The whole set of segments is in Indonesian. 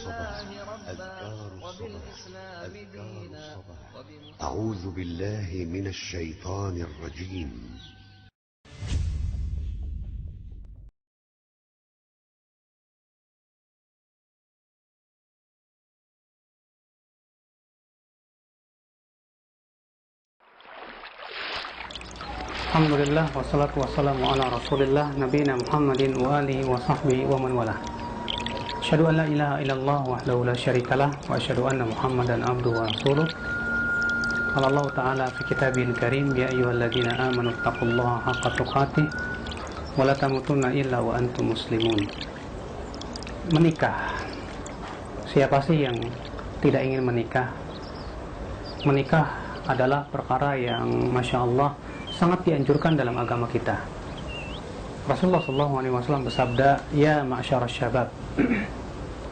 الصباح أذكار الصباح أذكار الصباح أعوذ بالله من الشيطان الرجيم. Alhamdulillah wassalatu wassalamu ala rasulillah nabiyina Muhammadin wa alihi wa sahbihi wa man walah. Asyhadu an la ilaha illallah wahdahu la syarikalah wa asyhadu anna Muhammadan abduhu wa rasuluh. Qala Allah ta'ala fi kitabil karim ya ayyuhalladzina amanu taqullaha haqqa tuqatih wa la tamutunna illa wa antum muslimun. Menikah. Siapa sih yang tidak ingin menikah? Menikah adalah perkara yang Masya Allah sangat dianjurkan dalam agama kita. Rasulullah SAW bersabda, "Ya ma'syarasy syabab,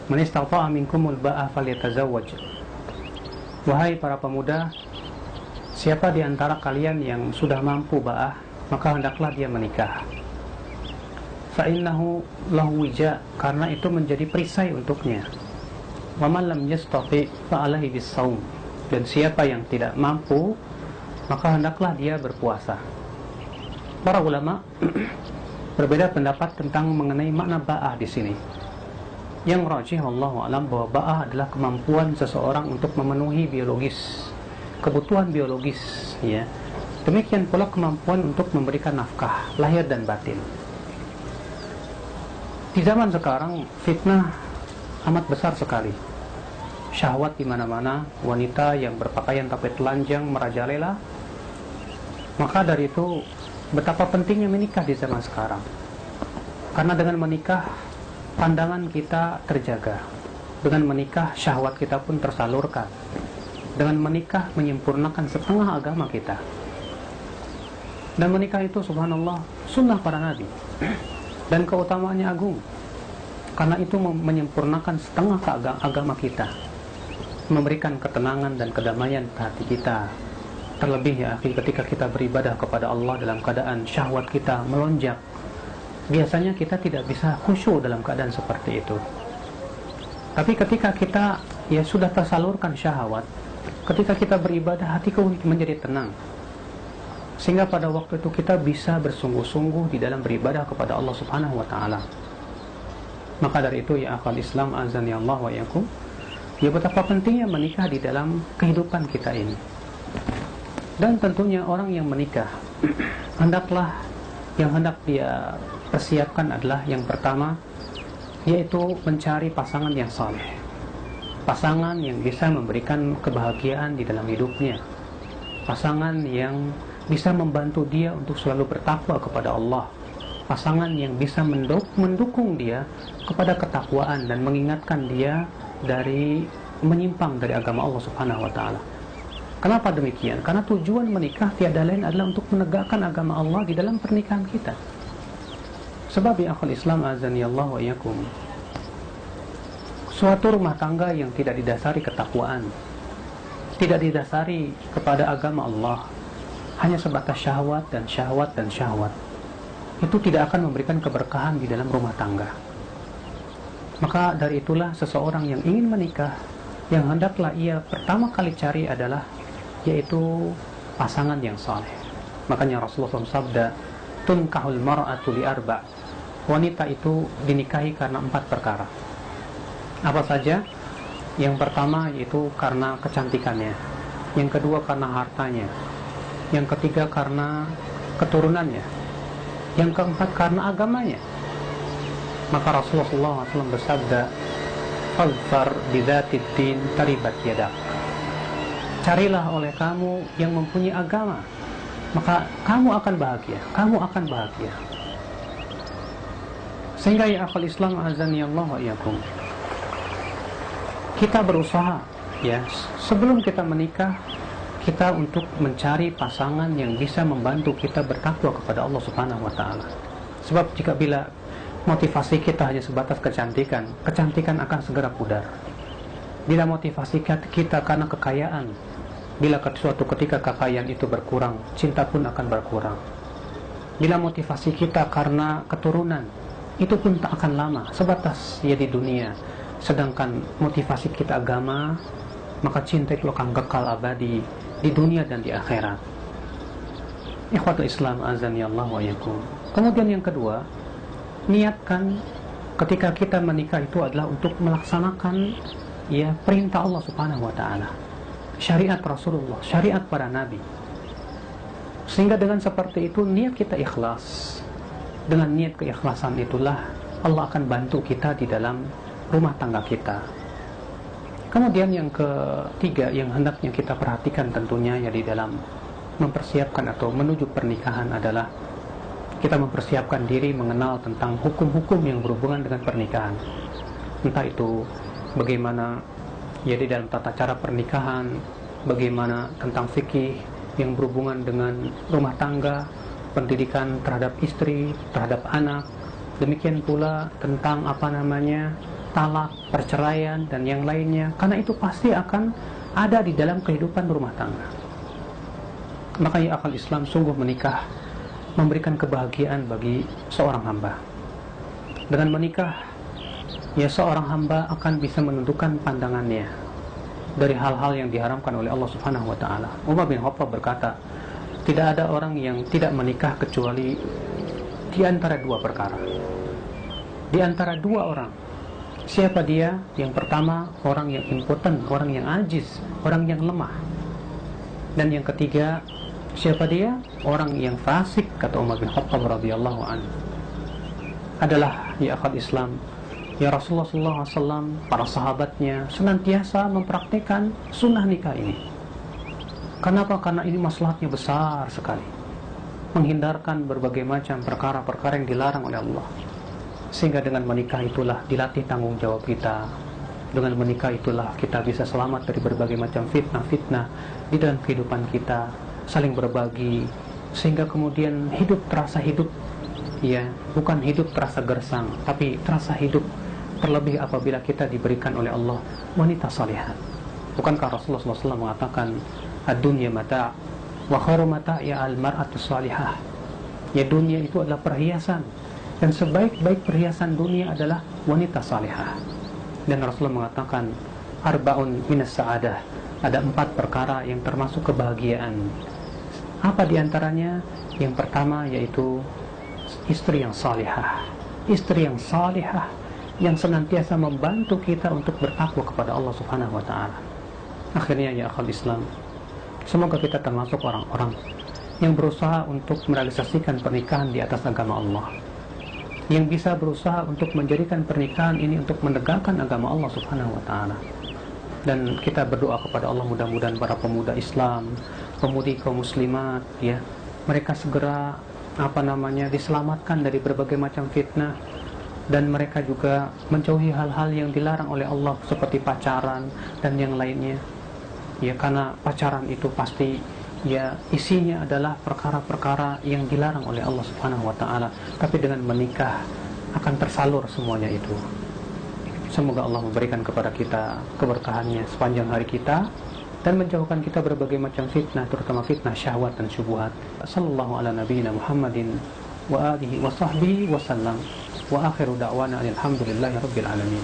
man istata'a minkumul ba'a falyatazawwaj." Wahai para pemuda, siapa di antara kalian yang sudah mampu ba'ah, maka hendaklah dia menikah. Fa innahu lahu wija, karena itu menjadi perisai untuknya. Wa man lam yastati' fa 'alaihi bis-shaum. Dan siapa yang tidak mampu, maka hendaklah dia berpuasa. Para ulama berbeda pendapat tentang mengenai makna ba'ah di sini. Yang rajih wallahu alam bahwa ba'ah adalah kemampuan seseorang untuk memenuhi biologis, kebutuhan biologis, ya. Demikian pula kemampuan untuk memberikan nafkah lahir dan batin. Di zaman sekarang fitnah amat besar sekali. Syahwat di mana-mana, wanita yang berpakaian tapi telanjang merajalela. Maka dari itu betapa pentingnya menikah di zaman sekarang. Karena dengan menikah pandangan kita terjaga. Dengan menikah syahwat kita pun tersalurkan. Dengan menikah menyempurnakan setengah agama kita. Dan menikah itu subhanallah sunnah para nabi. Dan keutamaannya agung. Karena itu menyempurnakan setengah agama kita. Memberikan ketenangan dan kedamaian hati kita. Terlebih ya akhi, ketika kita beribadah kepada Allah dalam keadaan syahwat kita melonjak, biasanya kita tidak bisa khusyuk dalam keadaan seperti itu. Tapi ketika kita ya sudah tersalurkan syahwat, ketika kita beribadah, hatiku menjadi tenang, sehingga pada waktu itu kita bisa bersungguh-sungguh di dalam beribadah kepada Allah Subhanahu wa ta'ala. Maka dari itu ya akhal Islam azani Allah wa yakum, ya betapa pentingnya menikah di dalam kehidupan kita ini. Dan tentunya orang yang menikah hendaklah, yang hendak dia persiapkan adalah yang pertama, yaitu mencari pasangan yang saleh, pasangan yang bisa memberikan kebahagiaan di dalam hidupnya, pasangan yang bisa membantu dia untuk selalu bertakwa kepada Allah, pasangan yang bisa mendukung dia kepada ketakwaan dan mengingatkan dia dari menyimpang dari agama Allah Subhanahu wa ta'ala. Kenapa demikian? Karena tujuan menikah tiada lain adalah untuk menegakkan agama Allah di dalam pernikahan kita. Sebab ya akhul Islam azani Allah wa yakum, suatu rumah tangga yang tidak didasari ketakwaan, tidak didasari kepada agama Allah, hanya sebatas syahwat dan syahwat dan syahwat, itu tidak akan memberikan keberkahan di dalam rumah tangga. Maka dari itulah seseorang yang ingin menikah, yang hendaklah ia pertama kali cari adalah yaitu pasangan yang saleh. Makanya Rasulullah SAW sabda, tunkahul mar'atu li arba'. Wanita itu dinikahi karena 4 perkara. Apa saja? Yang pertama yaitu karena kecantikannya, yang kedua karena hartanya, yang ketiga karena keturunannya, yang keempat karena agamanya. Maka Rasulullah SAW bersabda, "Fadfar bidzatid din taribat yadak." Carilah oleh kamu yang mempunyai agama, maka kamu akan bahagia, kamu akan bahagia. Sehingga ya akhul Islam azani Allah wa iyakum, kita berusaha ya sebelum kita menikah, kita untuk mencari pasangan yang bisa membantu kita bertakwa kepada Allah Subhanahu wa ta'ala. Sebab jika bila motivasi kita hanya sebatas kecantikan, kecantikan akan segera pudar. Bila motivasi kita karena kekayaan, bila suatu ketika kekayaan itu berkurang, cinta pun akan berkurang. Bila motivasi kita karena keturunan, itu pun tak akan lama, sebatas ya di dunia, sedangkan motivasi kita agama, maka cinta itu akan kekal abadi di dunia dan di akhirat. Ikhwatul Islam azani Allah wa yakum. Kemudian yang kedua, niatkan ketika kita menikah itu adalah untuk melaksanakan perintah Allah Subhanahu wa taala, syariat Rasulullah, syariat para nabi. Sehingga dengan seperti itu niat kita ikhlas. Dengan niat keikhlasan itulah Allah akan bantu kita di dalam rumah tangga kita. Kemudian yang ketiga yang hendaknya kita perhatikan tentunya di dalam mempersiapkan atau menuju pernikahan adalah kita mempersiapkan diri mengenal tentang hukum-hukum yang berhubungan dengan pernikahan. Entah itu bagaimana di dalam tata cara pernikahan, bagaimana tentang fikih yang berhubungan dengan rumah tangga, pendidikan terhadap istri, terhadap anak, demikian pula tentang talak, perceraian dan yang lainnya, karena itu pasti akan ada di dalam kehidupan rumah tangga. Maka akal Islam sungguh menikah memberikan kebahagiaan bagi seorang hamba. Dengan menikah, seorang hamba akan bisa menundukkan pandangannya dari hal-hal yang diharamkan oleh Allah Subhanahu wa taala. Umar bin Khattab berkata, tidak ada orang yang tidak menikah kecuali di antara dua perkara. Di antara dua orang. Siapa dia? Yang pertama, orang yang impoten, orang yang ajiz, orang yang lemah. Dan yang ketiga, siapa dia? Orang yang fasik, kata Umar bin Khattab radhiyallahu anhu. Adalah akal Islam. Rasulullah SAW, para sahabatnya senantiasa mempraktikkan sunnah nikah ini. Kenapa? Karena ini maslahatnya besar sekali, menghindarkan berbagai macam perkara-perkara yang dilarang oleh Allah. Sehingga dengan menikah itulah dilatih tanggung jawab kita. Dengan menikah itulah kita bisa selamat dari berbagai macam fitnah-fitnah di dalam kehidupan kita, saling berbagi, sehingga kemudian hidup terasa hidup, bukan hidup terasa gersang, tapi terasa hidup, terlebih apabila kita diberikan oleh Allah wanita salihah. Bukankah Rasulullah SAW mengatakan, ad-dunya mata' wa khairu mata' al-mar'atu salihah. Dunia itu adalah perhiasan, dan sebaik-baik perhiasan dunia adalah wanita salihah. Dan Rasulullah mengatakan, arba'un minas sa'adah, ada 4 perkara yang termasuk kebahagiaan. Apa diantaranya? Yang pertama yaitu istri yang salihah. Istri yang salihah yang senantiasa membantu kita untuk bertakwa kepada Allah Subhanahu wa taala. Akhirnya akal Islam, semoga kita termasuk orang-orang yang berusaha untuk merealisasikan pernikahan di atas agama Allah, yang bisa berusaha untuk menjadikan pernikahan ini untuk menegakkan agama Allah Subhanahu wa taala. Dan kita berdoa kepada Allah, mudah-mudahan para pemuda Islam, pemudi kaum muslimat, mereka segera diselamatkan dari berbagai macam fitnah, dan mereka juga menjauhi hal-hal yang dilarang oleh Allah seperti pacaran dan yang lainnya. Karena pacaran itu pasti isinya adalah perkara-perkara yang dilarang oleh Allah Subhanahu wa taala, tapi dengan menikah akan tersalur semuanya itu. Semoga Allah memberikan kepada kita keberkahannya sepanjang hari kita dan menjauhkan kita berbagai macam fitnah, terutama fitnah syahwat dan syubhat. Sallallahu ala nabiyina Muhammadin wa alihi wa sahbihi wa sallam. Wa akhiru da'wana alhamdulillahi rabbil alamin.